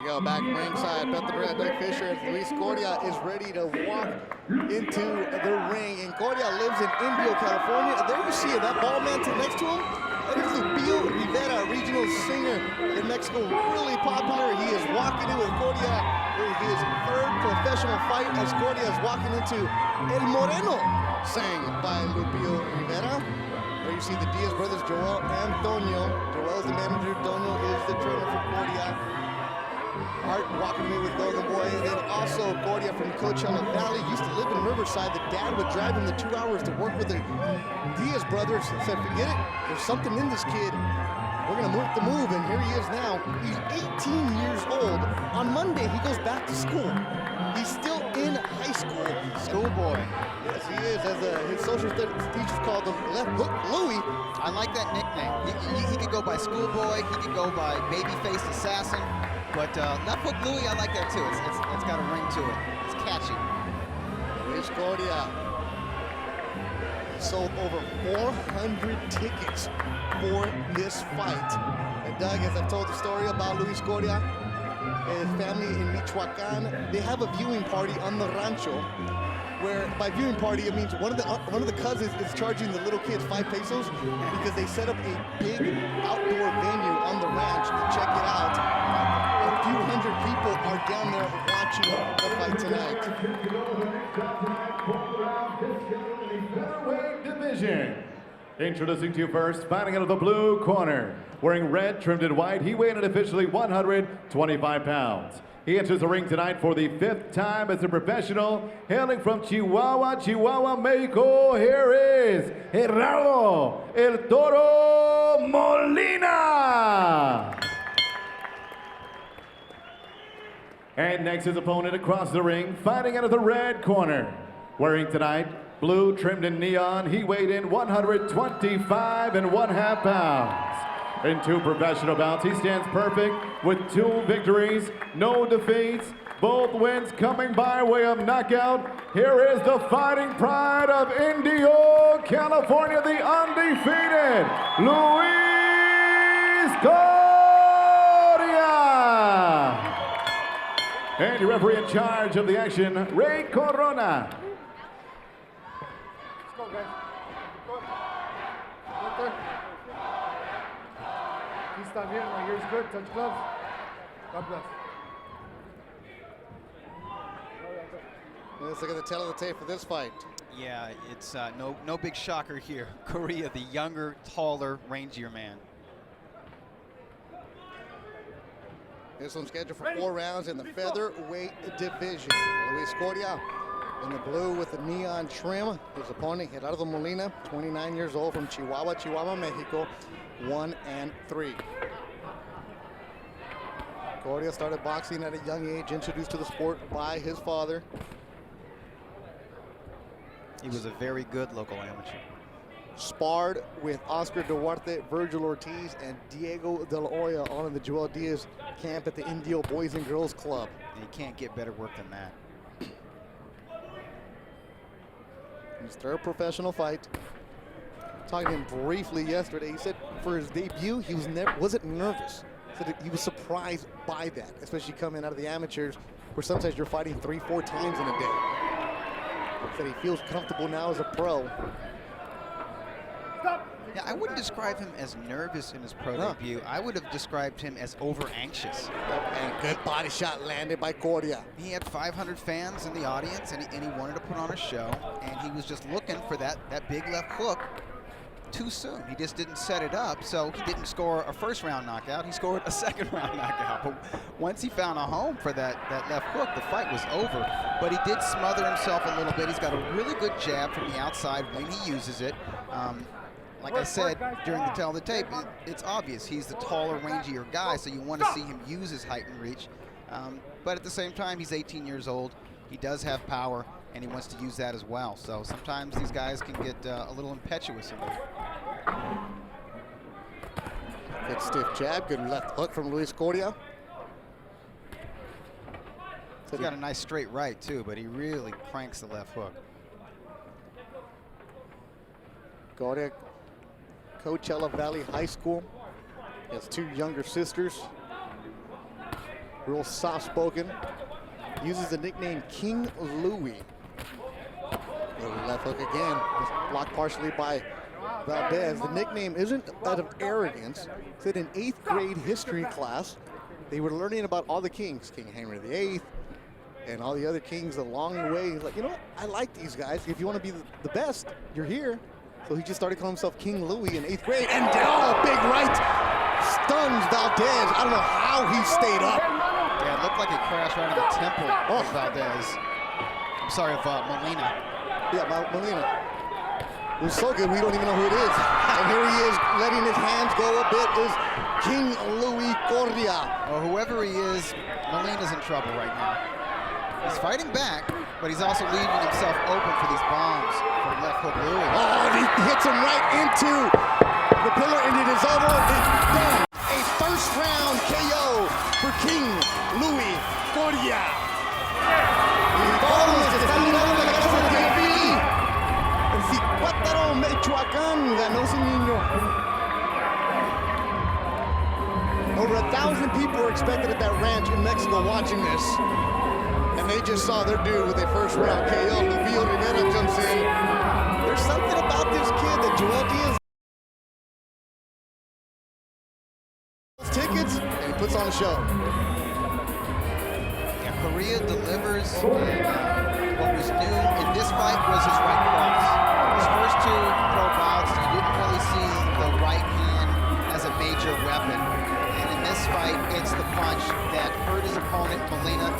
Go back ringside, bet the red Doug Fisher as Luis CORIA is ready to walk into the ring. And CORIA lives in Indio, California. There you see it, that ball man next to him. That is Lupillo Rivera, regional singer in Mexico, really popular. He is walking in with CORIA for his third professional fight as CORIA is walking into El Moreno, sang by Lupillo Rivera. There you see the Diaz brothers, Joel and Toño. Joel's the manager, Toño is the trainer for CORIA. Art walking away with Golden Boy, and then also CORIA from Coachella Valley. Used to live in Riverside. The dad would drive him the 2 hours to work with the Diaz brothers. Said, forget it, there's something in this kid. We're gonna move the move, and here he is now. He's 18 years old. On Monday, he goes back to school. He's still in high school. Schoolboy. Yes, he is, as his social studies teachers called him Left Hook Louie. I like that nickname. He could go by Schoolboy, he could go by Babyface Assassin, but Left Hook Louie, I like that too. It's got a ring to it. It's catchy. Luis CORIA sold over 400 tickets for this fight. And Doug, as I've told the story about Luis CORIA, his family in Michoacan, they have a viewing party on the rancho, where by viewing party it means one of the cousins is charging the little kids 5 pesos because they set up a big outdoor venue on the ranch to check it out. A few hundred people are down there watching the fight tonight. Featherweight division. Introducing to you first, fighting out of the blue corner, wearing red trimmed in white, he weighed in officially 125 pounds. He enters the ring tonight for the 5th time as a professional, hailing from Chihuahua, Mexico. Here is Gerardo, El Toro Molina. And next, his opponent across the ring, fighting out of the red corner, wearing tonight blue trimmed in neon, he weighed in 125.5 pounds. In 2 professional bouts, he stands perfect with 2 victories, no defeats, both wins coming by way of knockout. Here is the fighting pride of Indio, California, the undefeated Luis CORIA. And your referee in charge of the action, Ray Corona. Go, guys. Go. Right there. He's not here. My ear's good. Touch gloves. God bless. Let's look at the tail of the tape for this fight. Yeah, it's no big shocker here. CORIA, the younger, taller, rangier man. This one's scheduled for 4 rounds in the featherweight division. Luis CORIA in the blue with the neon trim. His opponent, Gerardo Molina, 29 years old from Chihuahua, Mexico, 1-3. CORIA started boxing at a young age, introduced to the sport by his father. He was a very good local amateur. Sparred with Oscar Duarte, Virgil Ortiz, and Diego De La Hoya on in the Joel Diaz camp at the Indio Boys and Girls Club. And you can't get better work than that. His 3rd professional fight. Talking to him briefly yesterday, he said for his debut, he wasn't nervous. He said he was surprised by that, especially coming out of the amateurs, where sometimes you're fighting 3-4 times in a day. He said he feels comfortable now as a pro. Yeah, I wouldn't describe him as nervous in his pro debut. I would have described him as over-anxious. And good body shot landed by CORIA. He had 500 fans in the audience, and he wanted to put on a show, and he was just looking for that big left hook too soon. He just didn't set it up, so he didn't score a 1st-round knockout. He scored a 2nd-round knockout. But once he found a home for that left hook, the fight was over. But he did smother himself a little bit. He's got a really good jab from the outside when he uses it. Like I said during the tail of the tape, it's obvious he's the taller, rangier guy, so you want to see him use his height and reach. But at the same time, he's 18 years old. He does have power, and he wants to use that as well. So sometimes these guys can get a little impetuous in there. Good stiff jab, good left hook from Luis CORIA. He's got a nice straight right, too, but he really cranks the left hook. CORIA, Coachella Valley High School. He has 2 younger sisters. real soft-spoken. Uses the nickname King Louis. Little left hook again. Just blocked partially by Valdez. The nickname isn't out of arrogance. It's in an 8th grade history class. They were learning about all the kings, King Henry VIII, and all the other kings along the way. He's like, you know what? I like these guys. If you want to be the best, you're here. So he just started calling himself King Louis in 8th grade. And big right stuns Valdez. I don't know how he stayed up. Yeah, it looked like it crashed right in the temple of Valdez. I'm sorry, of Molina. Yeah, Molina. It was so good, we don't even know who it is. And here he is, letting his hands go a bit, is King Louis CORIA. Well, whoever he is, Molina's in trouble right now. He's fighting back, but he's also leaving himself open for these bombs from left hook Louis. Oh, and he hits him right into the pillar, and it is over. It's done. A first-round KO for King Louis CORIA. Vamos, que está mirando la casa de TV. El Cicuátaro Michoacán ganó ese niño. Over 1,000 people were expected at that ranch in Mexico watching this. And they just saw their dude with a first-round KO. Lupillo Rivera jumps in. There's something about this kid that Joel Diaz tickets, and he puts on a show. Yeah, CORIA delivers, and what was new in this fight was his right cross. His first 2 pro bouts, you didn't really see the right hand as a major weapon. And in this fight, it's the punch that hurt his opponent, Molina.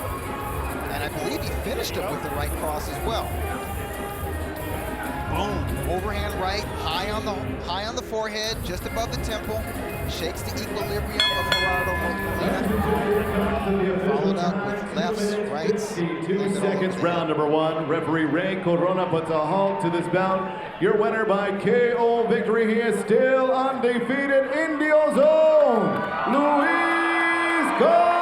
And I believe he finished him with the right cross as well. Boom, overhand right, high on the forehead, just above the temple. Shakes the equilibrium of Gerardo Molina. Followed up with lefts, rights. 2 seconds, round number 1. Referee Ray Corona puts a halt to this bout. Your winner by KO victory. He is still undefeated. Indio Zone, Luis CORIA.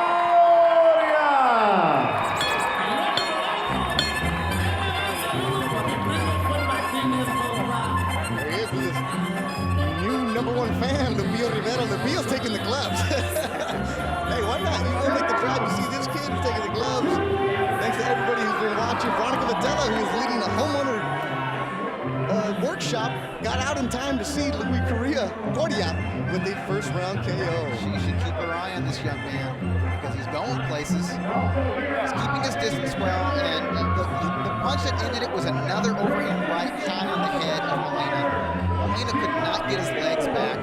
#1 fan, Lupillo Rivera. Lupillo's taking the gloves. Hey, why not? You go make the drive. You see this kid taking the gloves. Thanks to everybody who's been watching. Veronica Vitella, who is leading a homeowner workshop, got out in time to see Louis CORIA with the first-round KO. She should keep her eye on this young man because he's going places. He's keeping his distance well, and the punch that ended it was another overhand right high on the head of Molina. Molina could not get his legs back.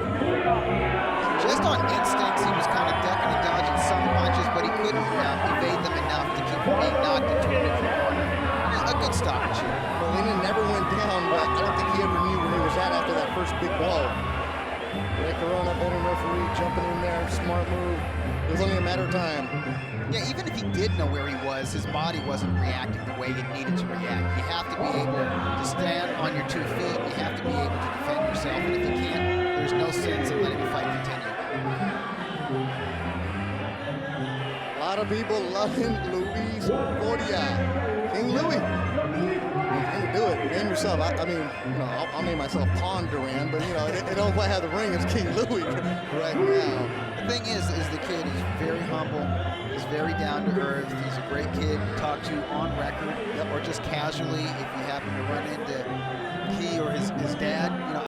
Just on instincts, he was kind of ducking and dodging some punches, but he couldn't evade them enough to keep from being knocked into a different corner. A good stoppage here. Molina never went down, but I don't think he ever knew where he was at after that first big blow. Ray Corona, veteran referee, jumping in there, smart move. It was only a matter of time. Yeah, even if he did know where he was, his body wasn't reacting the way it needed to react. You have to be able to stand on your 2 feet. You have to be able to defend yourself. And if you can't, there's no sense in letting the fight continue. A lot of people loving Luis CORIA. King Louis. You do it. Name yourself. I mean, you know, I'll name myself Pond Duran, but you know, they don't quite have the ring as King Louis right now. The thing is the kid is very humble. He's very down to earth. He's a great kid to talk to on record, or just casually if you happen to run into he or his dad. You know,